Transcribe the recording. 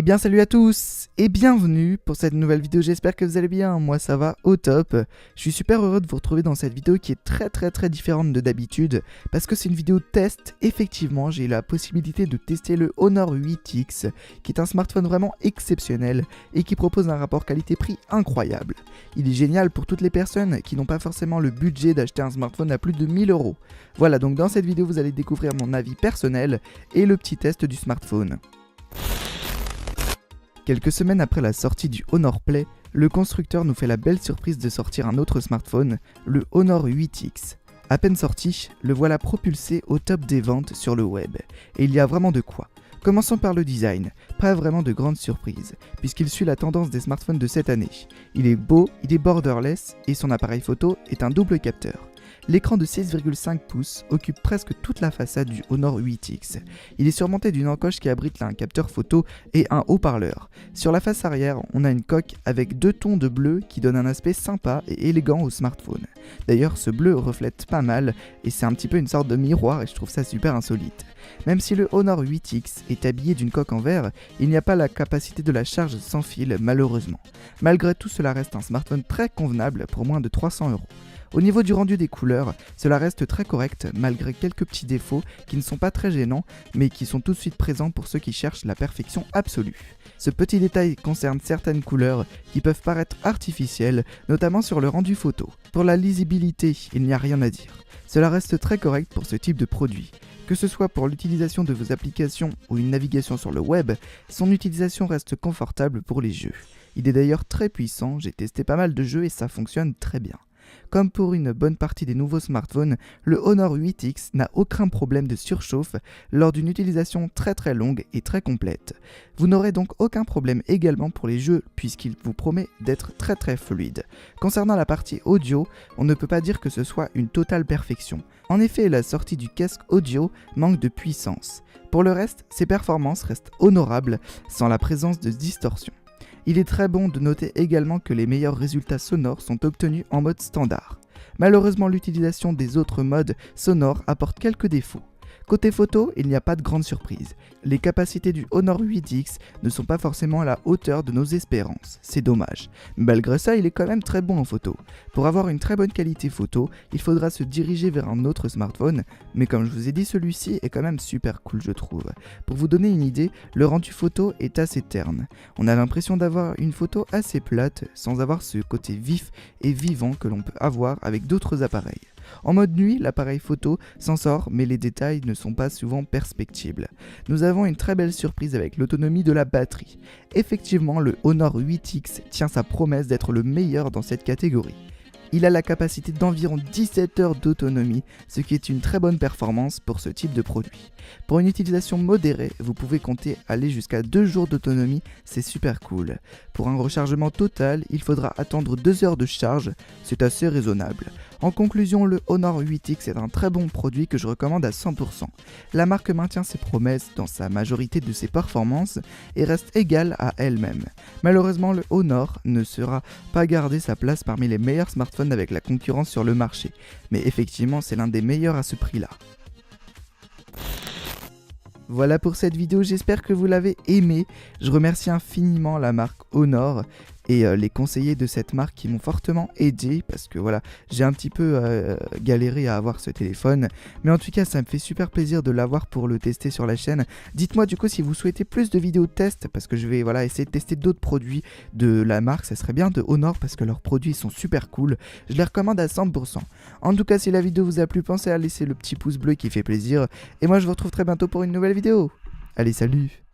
Eh bien salut à tous et bienvenue pour cette nouvelle vidéo, j'espère que vous allez bien, moi ça va au top. Je suis super heureux de vous retrouver dans cette vidéo qui est très différente de d'habitude parce que c'est une vidéo test. Effectivement j'ai eu la possibilité de tester le Honor 8X qui est un smartphone vraiment exceptionnel et qui propose un rapport qualité-prix incroyable. Il est génial pour toutes les personnes qui n'ont pas forcément le budget d'acheter un smartphone à plus de 1000 €. Voilà, donc dans cette vidéo vous allez découvrir mon avis personnel et le petit test du smartphone. Quelques semaines après la sortie du Honor Play, le constructeur nous fait la belle surprise de sortir un autre smartphone, le Honor 8X. À peine sorti, le voilà propulsé au top des ventes sur le web. Et il y a vraiment de quoi. Commençons par le design, pas vraiment de grande surprise, puisqu'il suit la tendance des smartphones de cette année. Il est beau, il est borderless, et son appareil photo est un double capteur. L'écran de 6,5 pouces occupe presque toute la façade du Honor 8X. Il est surmonté d'une encoche qui abrite un capteur photo et un haut-parleur. Sur la face arrière, on a une coque avec deux tons de bleu qui donnent un aspect sympa et élégant au smartphone. D'ailleurs, ce bleu reflète pas mal et c'est un petit peu une sorte de miroir et je trouve ça super insolite. Même si le Honor 8X est habillé d'une coque en verre, il n'y a pas la capacité de la charge sans fil malheureusement. Malgré tout, cela reste un smartphone très convenable pour moins de 300 €. Au niveau du rendu des couleurs, cela reste très correct malgré quelques petits défauts qui ne sont pas très gênants mais qui sont tout de suite présents pour ceux qui cherchent la perfection absolue. Ce petit détail concerne certaines couleurs qui peuvent paraître artificielles, notamment sur le rendu photo. Pour la lisibilité, il n'y a rien à dire. Cela reste très correct pour ce type de produit. Que ce soit pour l'utilisation de vos applications ou une navigation sur le web, son utilisation reste confortable pour les jeux. Il est d'ailleurs très puissant, j'ai testé pas mal de jeux et ça fonctionne très bien. Comme pour une bonne partie des nouveaux smartphones, le Honor 8X n'a aucun problème de surchauffe lors d'une utilisation très longue et très complète. Vous n'aurez donc aucun problème également pour les jeux puisqu'il vous promet d'être très fluide. Concernant la partie audio, on ne peut pas dire que ce soit une totale perfection. En effet, la sortie du casque audio manque de puissance. Pour le reste, ses performances restent honorables sans la présence de distorsion. Il est très bon de noter également que les meilleurs résultats sonores sont obtenus en mode standard. Malheureusement, l'utilisation des autres modes sonores apporte quelques défauts. Côté photo, il n'y a pas de grande surprise. Les capacités du Honor 8X ne sont pas forcément à la hauteur de nos espérances, c'est dommage. Malgré ça, il est quand même très bon en photo. Pour avoir une très bonne qualité photo, il faudra se diriger vers un autre smartphone, mais comme je vous ai dit, celui-ci est quand même super cool je trouve. Pour vous donner une idée, le rendu photo est assez terne. On a l'impression d'avoir une photo assez plate, sans avoir ce côté vif et vivant que l'on peut avoir avec d'autres appareils. En mode nuit, l'appareil photo s'en sort, mais les détails ne sont pas souvent perceptibles. Nous avons une très belle surprise avec l'autonomie de la batterie. Effectivement, le Honor 8X tient sa promesse d'être le meilleur dans cette catégorie. Il a la capacité d'environ 17 heures d'autonomie, ce qui est une très bonne performance pour ce type de produit. Pour une utilisation modérée, vous pouvez compter aller jusqu'à 2 jours d'autonomie, c'est super cool. Pour un rechargement total, il faudra attendre 2 heures de charge, c'est assez raisonnable. En conclusion, le Honor 8X est un très bon produit que je recommande à 100%. La marque maintient ses promesses dans sa majorité de ses performances et reste égale à elle-même. Malheureusement, le Honor ne sera pas garder sa place parmi les meilleurs smartphones avec la concurrence sur le marché, mais effectivement c'est l'un des meilleurs à ce prix-là. Voilà pour cette vidéo, j'espère que vous l'avez aimé. Je remercie infiniment la marque Honor et les conseillers de cette marque qui m'ont fortement aidé parce que voilà, j'ai un petit peu galéré à avoir ce téléphone. Mais en tout cas, ça me fait super plaisir de l'avoir pour le tester sur la chaîne. Dites-moi du coup si vous souhaitez plus de vidéos test parce que je vais essayer de tester d'autres produits de la marque. Ça serait bien de Honor parce que leurs produits sont super cool. Je les recommande à 100%. En tout cas, si la vidéo vous a plu, pensez à laisser le petit pouce bleu qui fait plaisir. Et moi, je vous retrouve très bientôt pour une nouvelle vidéo. Allez, salut!